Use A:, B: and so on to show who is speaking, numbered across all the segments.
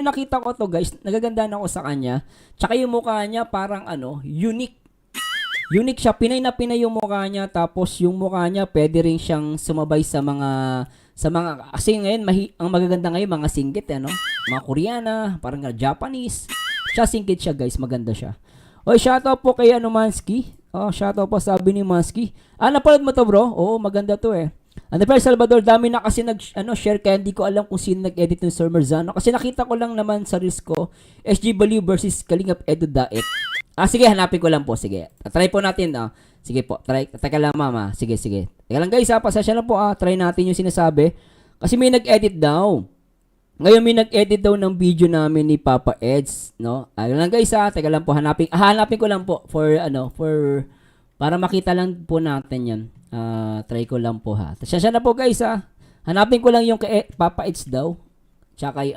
A: nakita ko to guys, nagagandaan ako sa kanya. Tsaka yung mukha niya parang unique. Unique siya, Pinay na Pinay yung mukha niya, tapos yung mukha niya pwede rin siyang sumabay sa mga kasi ngayon ang magaganda ngayon mga singgit mga Koreana, parang Japanese. Siya singkit siya guys, maganda siya. Oy, shoutout po kay Mansky. Oh, shoutout po sabi ni Mansky. Napanood mo to bro? Oo, maganda to eh. Pero Salvador, dami na kasi share kaya hindi ko alam kung sino nag-edit ng Sir Marzano. Kasi nakita ko lang naman sa reels ko, SG Baliw versus Kalingap Edu Daet. Sige, hanapin ko lang po. Sige. Try po natin. Sige po. Teka lang mama. Sige. Teka lang guys pasensya na po Try natin yung sinasabi. Kasi may nag-edit daw. Ngayon may nag-edit daw ng video namin ni Papa Eds, no? Ayun lang guys Teka lang po, hanapin ko lang po for para makita lang po natin 'yan. Try ko lang po Pasensya na po guys Hanapin ko lang yung kay Papa Eds daw. Tsaka kay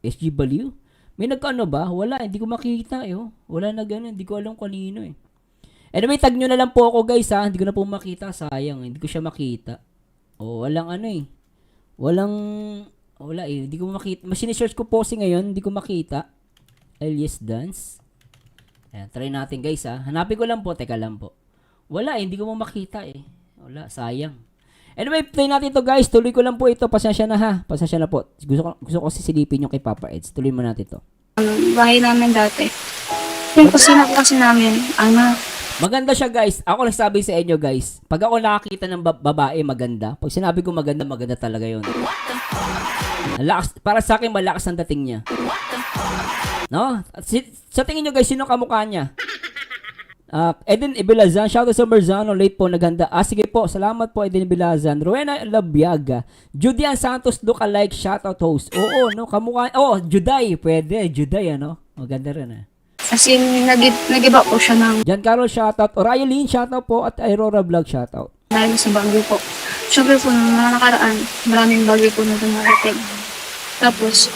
A: SG Baliw. May ba? Wala, hindi ko makita Wala na gano'n, hindi ko alam kanino Anyway, tag nyo na lang po ako guys Hindi ko na po makita, sayang hindi ko siya makita. Walang wala hindi ko makita. Machine-search ko po ngayon, hindi ko makita. Alias Dance. Ayan, try natin guys Hanapin ko lang po, teka lang po. Wala hindi ko makita Wala, sayang. Anyway, play natin to guys. Tuloy ko lang po ito. Pasensya na Pasensya na po. Gusto ko sisilipin yung kay Papa Eds. Tuloy mo natin to.
B: Bahay namin dati. Yung kusina kasi namin,
A: Maganda siya guys. Ako nagsabi sa inyo guys. Pag ako nakakita ng babae maganda, pag sinabi ko maganda, maganda talaga yun. Para sa akin, malakas ang dating niya. No? Sa tingin nyo guys, sino kamukha niya? Eden Ibilazan, shoutout sa Marzano, late po, naganda. Sige po, salamat po Eden Ibilazan. Rowena Labiaga, Judian Santos lookalike, shoutout host. Oo, no, kamukha. Juday, pwede, Juday, maganda rin
B: As in, nag-iba po siya ng
A: Jan Carol, shoutout. Orion Lynn, shoutout po. At Aurora Vlog, shoutout.
B: dahil sa bagyo po. Siyempre po, nung mga nakaraan, maraming bagyo po na dumarating. Tapos,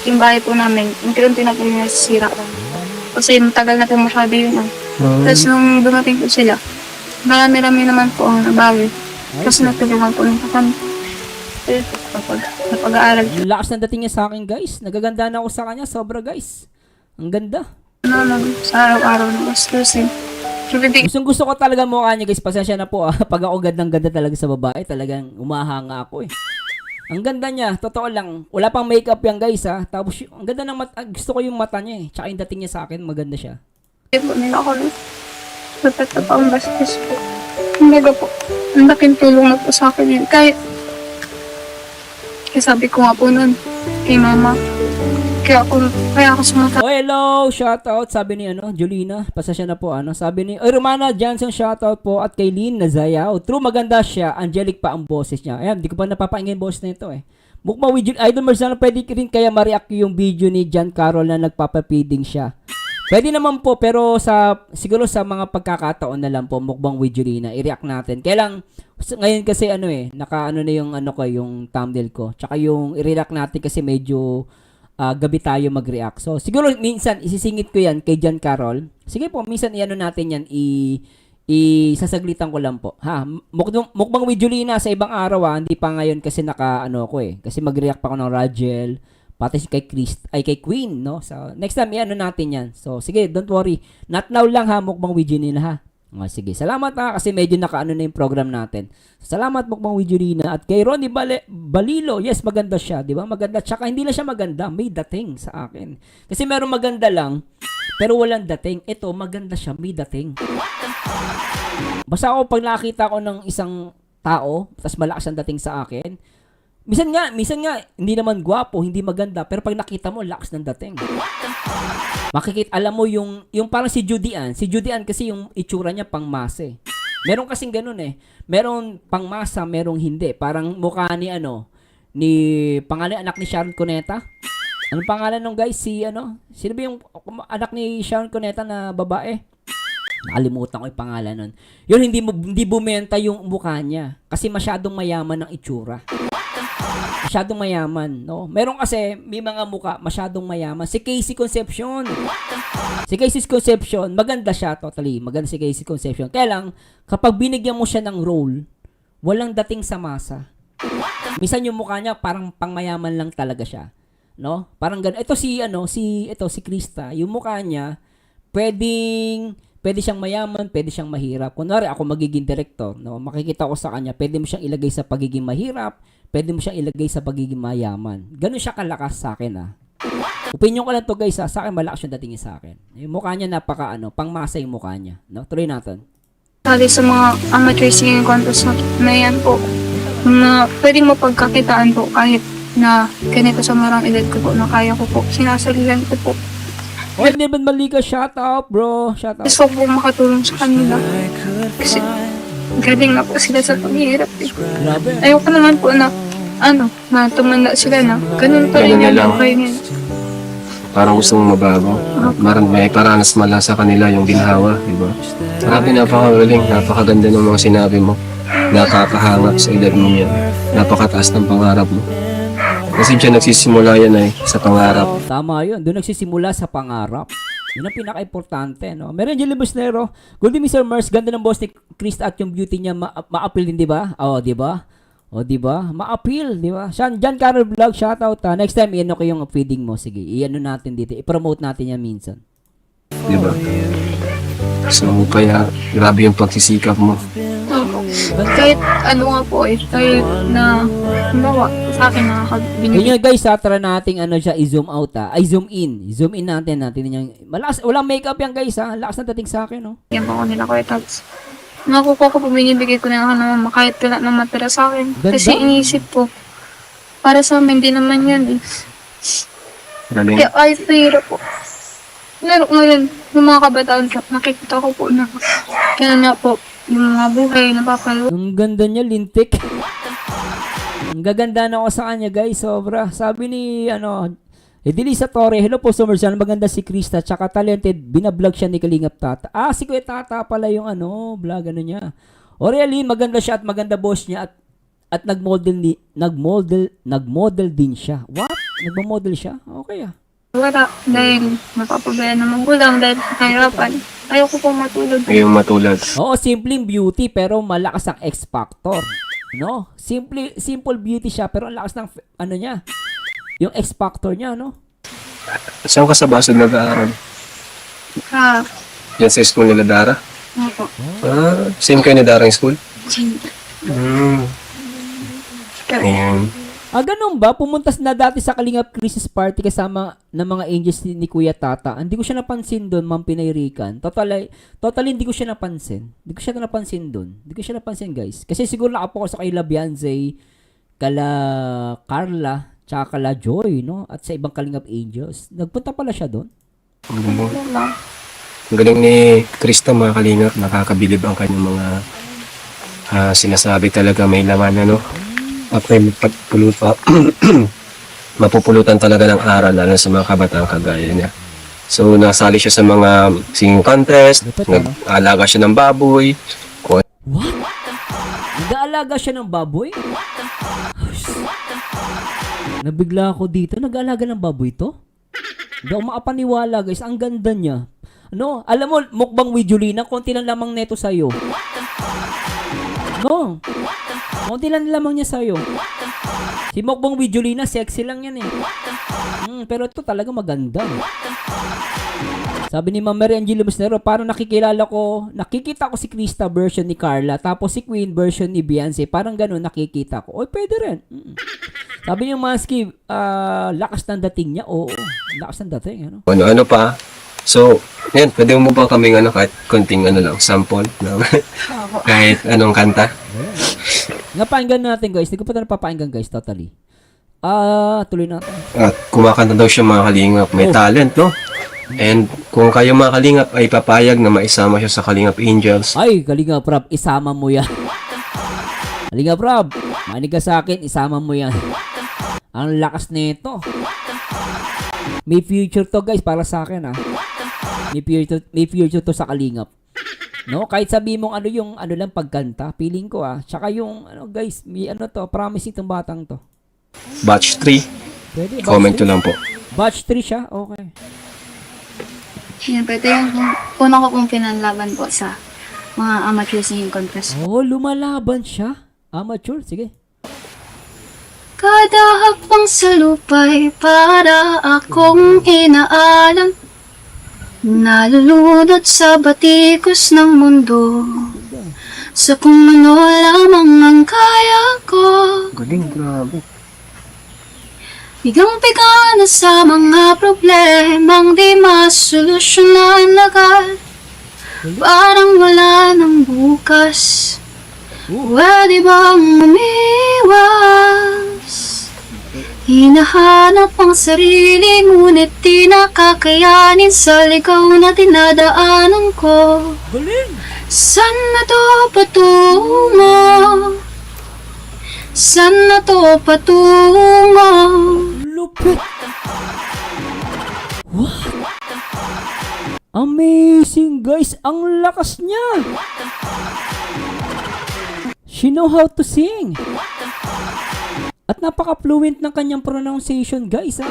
B: yung bahay po namin, unti-unti na po yung nasisira. Kasi tagal na po masyado yun. Tapos nung dumating po sila, marami-rami naman po ang nabawi. Tapos natulungan po yung kapam. Kapag napag-aaral.
A: Lakas ng dating niya sa akin guys. Nagaganda na ako sa kanya. Sobra guys. Ang ganda.
B: Sa araw-araw na gastusin.
A: Gusto ko talaga mukha niya guys. Pasensya na po Pag ako gandang-ganda talaga sa babae, talagang umahanga ako Ang ganda niya, totoo lang. Wala pang makeup yan guys Tapos ang ganda ng mata, gusto ko yung mata niya Tsaka yung dating niya sa akin, maganda siya.
B: Hindi po nila ako dapat na pang bastos po. Hanggang po, ang laking tulong na po sa akin yun. Kaya sabi ko nga po nun, kay mama, kaya ako sumunta.
A: Hello, shoutout, sabi ni Jolina, pasasya na po sabi ni Romana Johnson, shoutout po, at kay Lynn Nazayaw. True, maganda siya, angelic pa ang boses niya. Ayan, di ko pa napapakinggan yung boses na ito Mukbang with Idol Marzano, pwede rin kaya ma-react yung video ni John Carol na nagpapapiding siya. Pwede naman po, pero siguro sa mga pagkakataon na lang po, mukbang with Julina, i-react natin. Kaya lang, ngayon kasi naka na yung yung thumbnail ko. Tsaka yung i-react natin kasi medyo gabi tayo mag-react. So, siguro minsan, isisingit ko yan kay John Carol. Sige po, minsan natin yan, isasaglitan ko lang po. Mukbang with Julina sa ibang araw hindi pa ngayon kasi kasi mag-react pa ako ng Ragel, pati kay Queen, no? So, next time, natin yan. So, sige, don't worry. Not now lang mukbang with Junina sige, salamat kasi medyo na yung program natin. Salamat mukbang with Junina. At kay Ronnie Balilo, yes, maganda siya, di ba? Maganda, tsaka hindi lang siya maganda, may dating sa akin. Kasi meron maganda lang, pero walang dating. Ito, maganda siya, may dating. Basta ako, pag nakakita ko ng isang tao, tas malakas ang dating sa akin, Minsan nga, hindi naman gwapo, hindi maganda, pero pag nakita mo, lakas ng dating. Alam mo yung parang si Judy Ann kasi yung itsura niya pang masa Meron kasing ganun Meron pang masa, merong hindi. Parang mukha ni ni pangalan anak ni Sharon Cuneta. Anong pangalan nung guys? Sino ba yung anak ni Sharon Cuneta na babae? Nakalimutan ko yung pangalan nun. Yun, hindi bumenta yung mukha niya kasi masyadong mayaman ang itsura. Masyadong mayaman, no? Meron kasi, may mga mukha, masyadong mayaman. Si Casey Concepcion. Maganda siya, totally. Maganda si Casey Concepcion. Kaya lang, kapag binigyan mo siya ng role, walang dating sa masa. Minsan yung mukha niya, parang pangmayaman lang talaga siya. no? Parang ganun. Ito si Krista, yung mukha niya, pwede siyang mayaman, pwede siyang mahirap. Kunwari ako magiging director, no? Makikita ko sa kanya, pwede mo siyang ilagay sa pagiging mahirap, pwede mo siyang ilagay sa pagiging mayaman. Ganun siya kalakas sa akin, ah. Opinion ko lang to, guys, ah. Sa akin malakas yung dating sa akin. Yung mukha niya pangmasa yung mukha niya, no? Tuloy natin.
B: Sali sa mga amateur singing contest na yan po, na pwedeng mapagkakitaan po kahit na ganito sa marang edad ko po, na kaya ko po, sinasalihan ko po.
A: Oy, Neven Malika, shout out, bro. Shout out.
B: Gusto ko po makatulong sa kanila. Kasi galing na po sila sa paghihirap.
A: Grabe.
B: Ayoko naman po na, na tumanda sila na. Ganun pa rin
C: Ganun na
B: yung
C: lang.
B: buhay nila.
C: Parang gusto mong mabago. May paranas mala sa kanila yung ginhawa, di ba? Grabe, napakagaling, napakaganda ng mga sinabi mo. Nakakahangap sa edad mo yan. Napakataas ng pangarap mo. Kasi dyan nagsisimula yan ay sa pangarap.
A: Tama yun. Doon nagsisimula sa pangarap. Yun ang pinaka-importante, no? Meron dyan Libusnero. Goldie Mr. Mers, ganda ng boss ni Krista at yung beauty niya ma-appeal din, di ba? Di ba? Di ba? Ma-appeal, di ba? Jan Carol Vlog, shoutout, ha. Next time, iyan ko yung feeding mo. Sige, iyan natin dito. I-promote natin yan minsan.
C: Di ba? So, kaya grabe yung pagsisikap mo.
B: Kahit nga po kahit na, halimbawa, sa akin nakakabinigay.
A: Yun guys, tara nating siya, i-zoom out, ha. Ay, zoom in. Zoom in natin yung, malakas, walang makeup yan guys, ha. Lakas na dating sa akin, no?
B: Yan po ko nila ko itags. Nakukuha ko po, binibigay ko na naman kahit wala na matira sa akin.
A: Ganda.
B: Kasi inisip ko, para sa amin, di naman yan eh.
C: Galing.
B: Kaya ay hirap po. Ngayon, yung mga kabataan, nakikita ko po na kaya na po, yung mga buhay, napapalo.
A: Ang ganda niya, lintik. Ang gaganda na ako sa kanya, guys. Sobra. Sabi ni, Edelisa Torre, hello po, Summerson. Maganda si Krista. Tsaka talented. Binablog siya ni Kalingap Tata. Si Kuya Tata pala yung vlog, niya. Aurelien, maganda siya at maganda boss niya. At nagmodel din siya. What? Nagmamodel siya? Okay, ah.
B: Wala, dahil napapabayaan ng magulang, dahil nahirapan. Ayoko po matulog.
C: Ngayong matulad.
A: Oo, simpleng beauty pero malakas ang X factor. No? Simple beauty siya pero ang lakas ng niya. Yung X factor niya, no?
C: Saan ka sa Basod nag-aaral? Yan sa school nila Dara?
B: Opo.
C: Same kayo ni Dara yung school? Ayan.
A: Ganun ba? Pumuntas na dati sa Kalingap Christmas party kasama ng mga angels ni Kuya Tata. Hindi ko siya napansin doon, Ma'am Pinay Rican. Totally hindi ko siya napansin. Hindi ko siya napansin doon. Hindi ko siya napansin, guys. Kasi siguro nakapokus sa kila Beyonce, kala Carla, tsaka kala Joy, no? At sa ibang Kalingap angels. Nagpunta pala siya doon.
C: Ang galing. Ang galing ni Krista, mga kalingap. Nakakabilib ang kanyang mga sinasabi, talaga may laman, at may mapupulutan talaga ng aral, lalo sa mga kabataan kagaya niya. So, nasali siya sa mga singing contest, nag-aalaga siya ng baboy.
A: What? Nag-aalaga siya ng baboy? Nabigla ako dito. Nag-aalaga ng baboy to? Hindi ako makapaniwala, guys. Ang ganda niya. Alam mo, mukbang with Julina, konti lang lamang neto sa'yo. No. Konti lang lamang niya sa'yo. Si Mukbang with Julina, sexy lang yan eh. Pero ito talaga maganda. Sabi ni Ma'am Mary Angelo Musnero, parang nakikita ko si Krista version ni Carla, tapos si Queen version ni Beyonce. Parang ganun nakikita ko. Oy, pwede rin. Sabi niyo, Maski, lakas ng dating niya. Oo, lakas ng dating.
C: Ano pa? So, yan, pwede mo ba kaming kahit konting sample? Kahit anong kanta?
A: Napakinggan natin, guys. Hindi ko pa ito napapakinggan, guys, totally. Tuloy natin.
C: At kumakanta daw siya, mga kalingap. May talent, no? And kung kayo, mga kalingap, ay papayag na maisama siya sa Kalingap Angels.
A: Ay, Kalingap Rob, isama mo yan. Kalingap Rob, manig ka sa akin, isama mo yan. Ang lakas nito. May future to, guys, para sa akin, May future to sa Kalingap. No, kahit sabi mong yung lang pagkanta, feeling ko Tsaka yung guys, may promising tong batang to.
C: Batch 3.
A: Pwede,
C: Comment
A: batch
C: to lang po.
A: Batch 3 siya, okay.
B: Yan, pwede yung una ko pong pinanlaban po sa mga amateur singing contest.
A: Oh, lumalaban siya. Amateur, sige.
B: Kada hakbang sa lupa'y para akong inaalam. Nalulunod sa batikos ng mundo, sa kung ano lamang ang kaya ko.
C: Galing, grabe.
B: Bigang-biga na sa mga problemang di masolusyonan agad. Parang wala ng bukas, pwede bang umiwas? Hinahanap ang sarili, ngunit di nakakayanin sa ligaw na dinadaanan ko.
A: Galing!
B: Saan na to patungo? Saan na to patungo?
A: Lupit! What? Amazing, guys! Ang lakas niya! She know how to sing! At napaka-fluent ng kanyang pronunciation, guys, ha?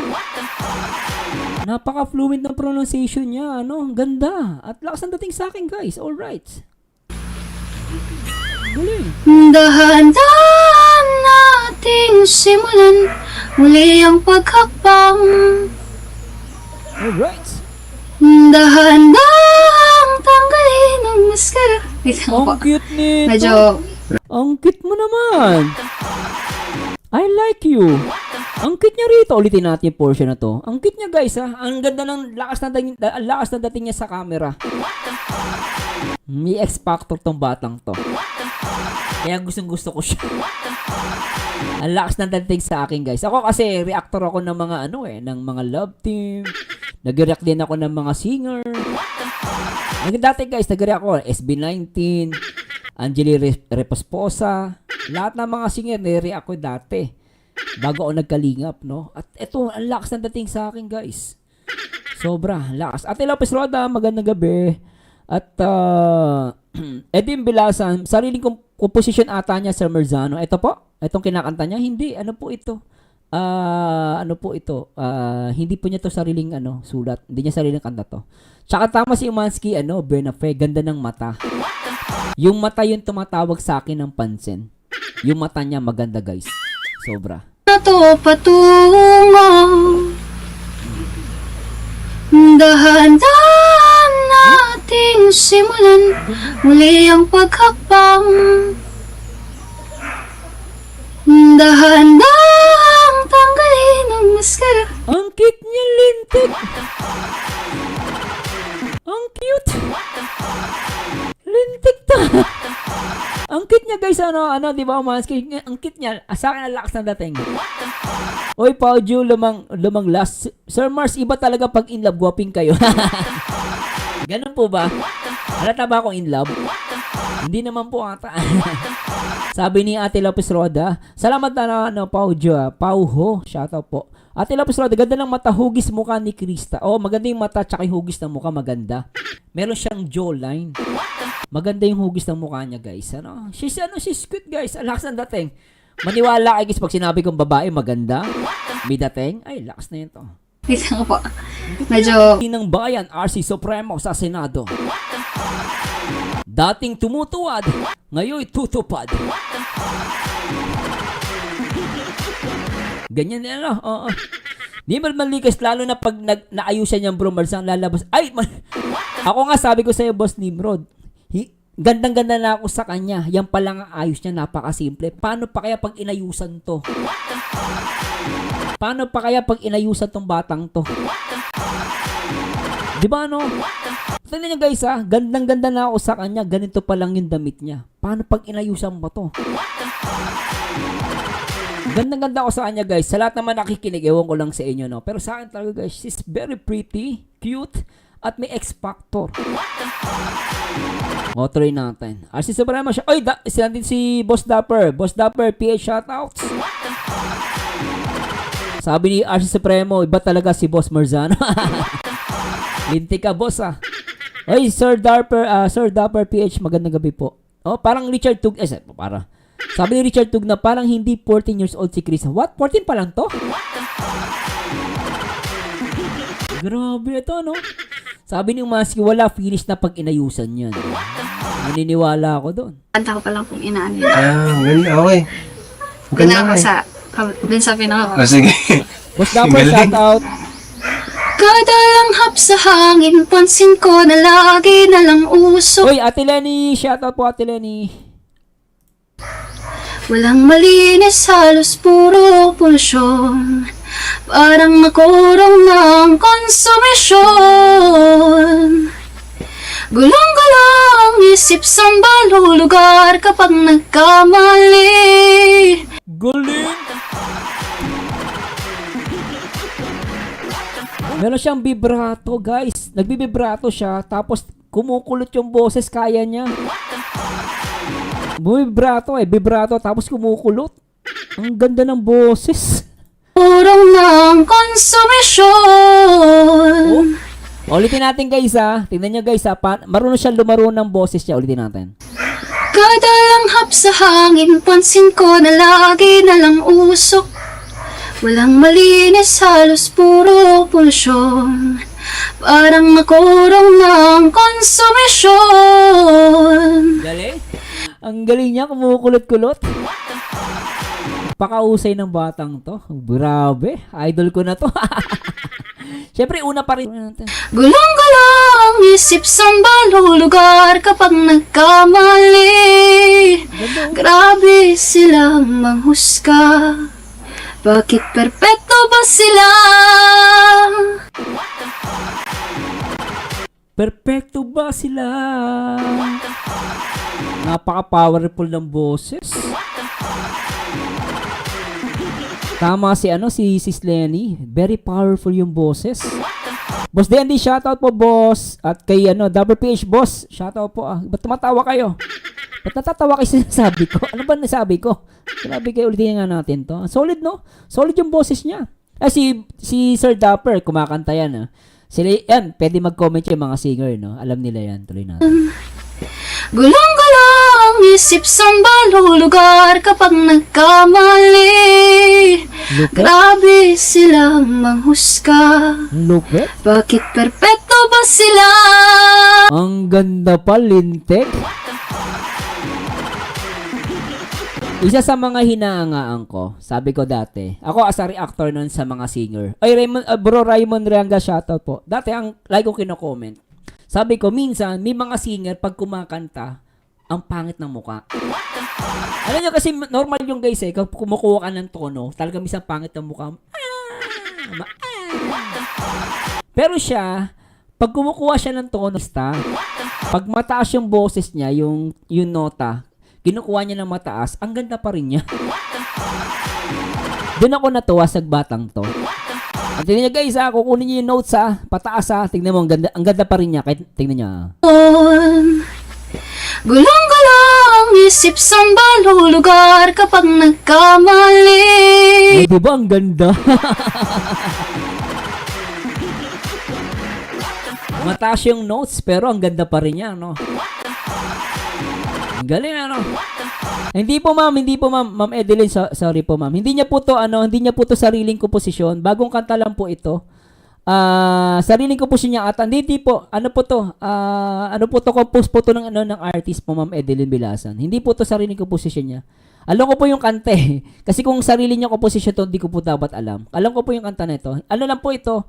A: Napaka-fluent ng pronunciation niya, ano? Ang ganda! At lakas ang dating sa akin, guys. Alright. Galing!
B: Dahan-dahan nating simulan muli ang paghakbang.
A: Alright!
B: Dahan-dahang tanggalin ang maskara. Wait lang po.
A: Ang cute nito!
B: Medyo,
A: Ang cute mo naman! I like you! Ang cute niya rito. Ulitin natin yung portion na to. Ang cute niya, guys, ha? Ang ganda ng lakas na dating niya sa camera. May X-Factor tong batang to. Kaya gustong-gusto ko siya. Ang lakas ng dating sa akin, guys. Ako kasi, reactor ako ng mga ng mga love team. Nag-react din ako ng mga singer. Dati, guys, nag-react ako. SB19, Angeli Reposposa. Lahat ng mga singer, nire-react ko dati. Bago ako nagkalingap, no? At eto, ang lakas ng dating sa akin, guys. Sobra, lakas. Ate Lopez Roda, magandang gabi. At, Edim Bilasan, sariling composition ata niya, Sir Merzano. Ito po, itong kinakanta niya. Hindi, ano po ito? Hindi po niya to sariling, sulat. Hindi niya sariling kanta to. Tsaka tama si Umansky, Bernafe, ganda ng mata. Yung mata yung tumatawag sa akin ng pansin. Yung mata niya maganda, guys. Sobra.
B: na to patungo. Dahan-dahan nating simulan muli ang paghakbang. Dahan-dahang tanggalin ang maskara.
A: Ang cute niya, lintik. Ang cute. Lintik ta. Ang cute niya, guys, di ba, Umansky? Ang cute niya. Sa akin, ang lakas ng dating. Oy, Paujo, lumang last. Sir Mars, iba talaga pag in love, guwaping kayo. Ganun po ba? Halata ba akong in love? Hindi naman po ata. Sabi ni Ate Lopez Roda, salamat na Paujo, Pauho, shoutout po. Ate Lopez Roda, ganda ng mata, hugis mukha ni Krista. Oh, maganda yung mata, tsaka yung hugis ng mukha, maganda. Meron siyang jawline. Maganda yung hugis ng mukha niya, guys. She's cute, guys. Ang lakas ng dating. Maniwala kayo, guys, pag sinabi kong babae, maganda, may dating, ay, lakas na yun to.
B: Wait lang po. Medyo...
A: Ng bayan, RC Supremo sa Senado. Dating tumutuwad, ngayon tutupad. Ganyan na, oo. Di man malikas, lalo na pag naayusan niyang Bro Mars, ang lalabas. Ay, ako nga sabi ko sa'yo, Boss Nimrod, gandang-ganda na ako sa kanya. Yan palang ang ayos niya, napakasimple. Paano pa kaya pag inayusan to? Paano pa kaya pag inayusan tong batang to? Di ba, tignan niyo, guys, gandang-ganda na ako sa kanya. Ganito pa lang yung damit niya. Paano pag inayusan mo to? Gandang-ganda ako sa kanya, guys. Sa lahat naman nakikinig, ewan ko lang sa inyo, no? Pero sa akin talaga, guys, she's very pretty, cute, at may X-factor. O, try natin. RC Supremo siya. Oy, sila din si Boss Dapper. Boss Dapper, PH shoutouts. Sabi ni RC Supremo, iba talaga si Boss Merzano. Lintik ka, boss, Oy, Sir Dapper PH, magandang gabi po. Oh, parang Richard Tug, sabi ni Richard Tug na parang hindi 14 years old si Chris. What? 14 pa lang to? Grabe ito, no? Sabi ni Umansky, wala finish na pag inayusan yan. Maniniwala ako doon.
B: Kanta ko pa lang kung inaan nila.
C: Ganda, okay.
B: Ganda ako sa Din sa pinaka.
C: Sige.
A: Boss Dapper,
C: Galing.
A: shout out.
B: Kada langhap sa hangin, pansin ko na lagi na lang uso.
A: Uy, Ate Lenny, shout out po Ate Lenny.
B: Walang malinis, halos puro polusyon. Parang nakurong ng konsumisyon. Gulong-gulo ang isip sa lugar kapag nagkamali.
A: Galing! Meron siyang vibrato, guys. Nagbibibrato siya, tapos kumukulot yung boses, kaya niya. Vibrato, tapos kumukulot. Ang ganda ng boses.
B: Kurong ng konsumisyon.
A: Ulitin natin, guys, ha. Tingnan niyo, guys, ha. Marunong siya lumaro ng boses niya. Ulitin natin.
B: Kada langhap sa hangin, pansin ko na lagi na lang usok. Walang malinis, halos puro polusyon. Parang nakurong ng konsumisyon.
A: Galing? Ang galing niya, kumukulot-kulot. Pakausay ng batang to. Grabe. Idol ko na to. Siyempre, una pa rin.
B: Gulong-gulo ang isip sa lugar kapag nagkamali. Grabe silang manghusga. Bakit perpekto ba sila?
A: Perfecto ba sila? Napaka-powerful ng boses. Tama si Sis Lenny. Very powerful yung boses. Boss Dandy, shoutout po, boss. At kay Double PH boss, shoutout po. Ba't tumatawa kayo? Ba't natatawa kayo sinasabi ko? Ano ba nasabi ko? Sinabi kayo, ulitin nga natin to. Solid, no? Solid yung boses niya. Si Sir Dapper, kumakanta yan. Sila, yan, pwede mag-comment yung mga singer, no? Alam nila yan. Tuloy natin.
B: Gulong-gulo ang isip sa lugar kapag nagkamali. Grabe silang manghusga.
A: Lupet.
B: Bakit perpekto ba sila?
A: Ang ganda pa, lintik. Isa sa mga hinahangaan ko, sabi ko dati, ako as a reactor nun sa mga singer. Ay, Bro Raymond Rianga, shoutout po. Dati, ang like ko kino-comment. Sabi ko, minsan, may mga singer, pag kumakanta, ang pangit ng muka. Alam nyo, kasi normal yung guys kung kumukuha ka ng tono, talaga minsan pangit ng muka. Pero siya, pag kumukuha siya ng tono, pag mataas yung boses niya, yung nota, kinukuha niya ng mataas, ang ganda pa rin niya. Doon ako natuwa sa batang to. At tingnan niyo guys, kukunin niyo yung notes pataas tingnan mo, ang ganda pa rin niya, kahit tingnan niyo.
B: Gulong-gulo ang isip sa lugar kapag nagkamali.
A: Ay, diba ang ganda? Mataas yung notes, pero ang ganda pa rin niya, no? Ang galing, Hindi po ma'am, Ma'am Edeline, sorry po ma'am. Hindi niya po to sariling komposisyon. Bagong kanta lang po ito. Sariling komposisyon niya at hindi po, compose po to ng ng artist po, Ma'am Edeline Bilasan. Hindi po to sariling komposisyon niya. Alam ko po yung kanta Kasi kung sarili niya komposisyon to, hindi ko po dapat alam. Alam ko po yung kanta na ito. Ano lang po ito,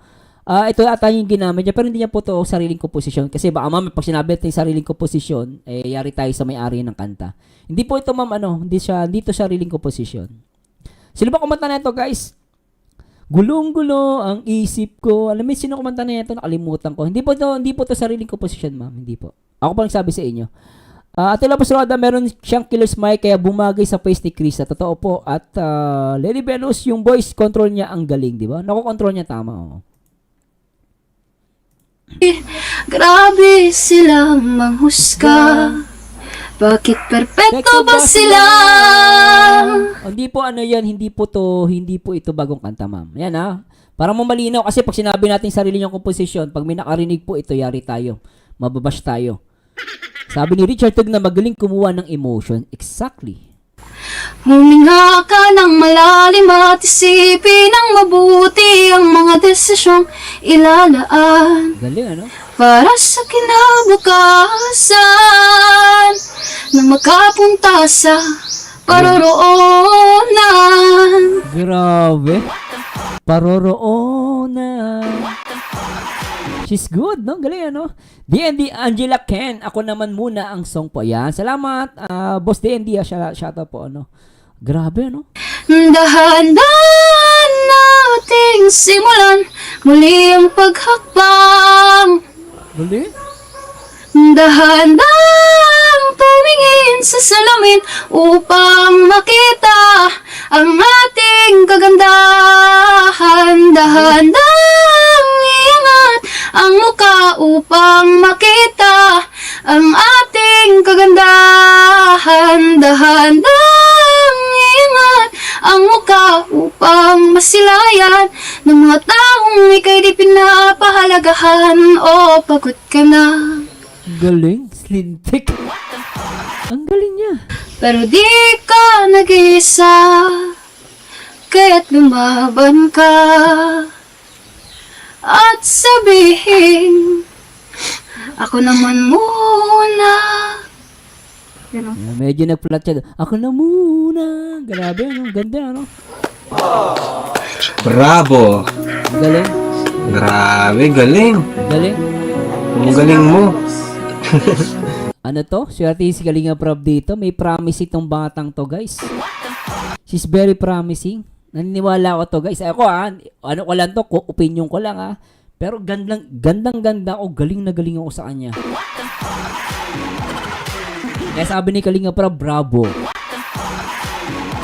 A: ito ata yung ginamit niya, pero hindi niya po to sariling komposisyon. Kasi baka ma'am, pag sinabi natin sariling komposisyon, yari tayo sa may-ari ng kanta. Hindi po ito ma'am, hindi to sariling komposisyon. Sino ba kumanta na ito guys? Gulong-gulo ang isip ko. Alam mo sino kumanta na ito? Nakalimutan ko. Hindi po to sariling komposisyon ma'am. Hindi po. Ako pa nagsabi sa inyo. Atila Pasroda, meron siyang killer's mic kaya bumagay sa face ni Chris. Totoo po. At Lady Venus, yung voice control niya ang galing, di ba? Nakokontrol niya tama.
B: Grabe silang manghusga. Bakit perpekto ba sila?
A: Hindi po hindi po ito bagong kanta, ma'am. Yan para mo malinaw kasi pag sinabi natin sarili niyong komposisyon, pag may nakarinig po ito, yari tayo. Mababash tayo. Sabi ni Richard Tug na magaling kumuha ng emotion. Exactly.
B: Huminga ka ng malalim at isipin ng mabuti ang mga desisyong ilalaan.
A: Galing,
B: Para sa kinabukasan na makapunta sa Paroroonan.
A: Grabe. Paroroonan. She's good, no? Galing, ano? DND Angela Ken. Ako naman muna ang song po. Yan. Salamat, Boss DND. Shoutout po, ano? Grabe, ano?
B: Dahan-dahan nating simulan muli ang paghakbang.
A: Galing?
B: Dahan-dahan tumingin sa salamin upang makita ang ating kagandahan. Dahan-dahan iangat ang muka upang makita ang ating kagandahan. Dahan-dahan iangat ang muka upang masilayan ng mga taong ika'y di pinapahalagahan. O pagod ka na,
A: Galing. Slintik. Ang galing niya.
B: pero di ka nag-isa, kaya't lumaban ka at sabihin, ako naman muna. Pero,
A: Medyo nag-flat siya. Ako na muna. Grabe, ano? Ganda, ano?
C: Bravo!
A: Galing.
C: Grabe, galing.
A: Galing.
C: Ang galing mo.
A: Ano to? Swerte si Kalinga Prab dito. May promise itong batang to, guys. She's very promising. Naniniwala ako to, guys. Ako, ano ko lang to, opinion ko lang, Pero gandang-ganda ako. Galing na galing ako sa kanya. Kaya sabi ni Kalinga Prab, bravo.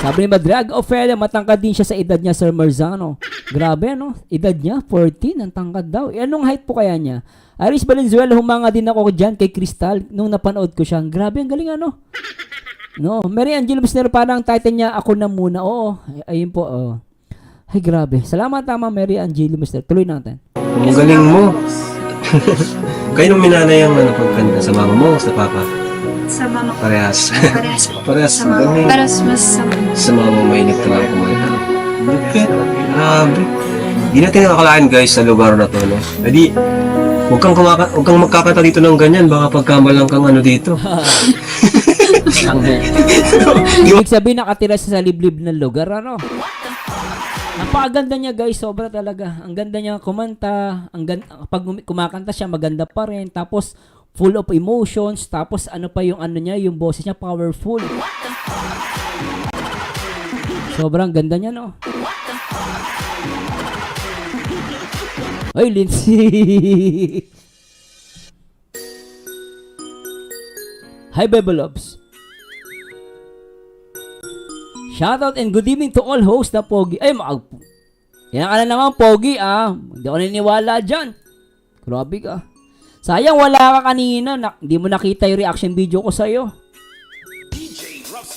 A: Sabi ni Madrag, Ophelia, matangkad din siya sa edad niya, Sir Marzano. Grabe, ano? Edad niya, 14, ang tangkad daw. Anong height po kaya niya? Iris Valenzuela, humanga din ako dyan kay Crystal nung napanood ko siya. Grabe, ang galing, ano? No, Mary Angel Busnero, parang title niya, ako na muna. Oo, ayun po, Ay, grabe. Salamat, tama, Mary Angel Busnero. Tuloy natin.
C: Ang galing mo. Kayo nung minanay ang pagkanda sa mama mo, sa papa?
B: sa mama ko,
C: Parehas.
B: parehas po.
C: Parehas.
B: Sa mama,
C: Galing.
B: pero mas sa
C: Sa mama mo may nagtanong kumanta. Lupit. Grabe. Di natin nakakalaan, guys, sa lugar na to, no? Edi, huwag kang magkakata dito ng ganyan, baka pagkamalang kang ano dito.
A: Ibig sabihin, nakatira siya sa liblib ng lugar, ano? Napakaganda niya, guys. Sobra talaga. Ang ganda niya kumanta. Pag kumakanta siya, maganda pa rin. Tapos, full of emotions. Tapos, ano pa yung ano niya, yung boses niya, powerful. Sobrang ganda niya, no? Ay, Lindsay! Hi, Bebe Loves. Shoutout and good evening to all hosts na Pogi. Ay, yan ka na naman, Pogi, Hindi ako naniniwala dyan. Grabe ka. Sayang, wala ka kanina. Hindi mo nakita yung reaction video ko sa'yo.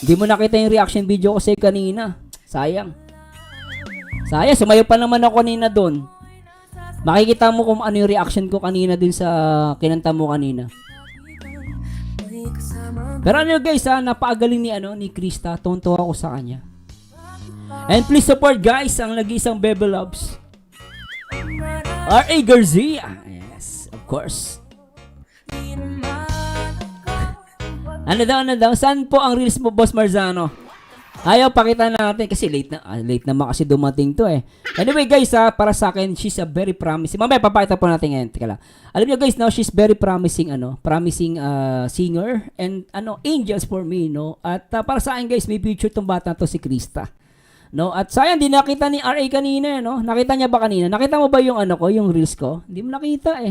A: Hindi mo nakita yung reaction video ko sa'yo kanina. Sayang. Sayang, sumayo pa naman ako kanina doon. Makikita mo kung ano yung reaction ko kanina dun sa kinanta mo kanina. Pero ano guys, napakagaling ni Krista. Tonto ako sa kanya. And please support guys ang nag-iisang Bebe Loves. R.A. Garcia. Yes, of course. Ano daw? Saan po ang reels mo, Boss Marzano? Ayaw, pakita natin kasi late naman kasi dumating to Anyway guys, para sa akin, she's a very promising. Mamaya papakita po natin ngayon. Teka lang. Alam niyo guys, now she's very promising singer and angels for me, no? At para sa akin guys, may future tong bata to si Krista. No? At sayang di nakita ni RA kanina, no? Nakita niya ba kanina? Nakita mo ba yung yung reels ko? Hindi mo nakita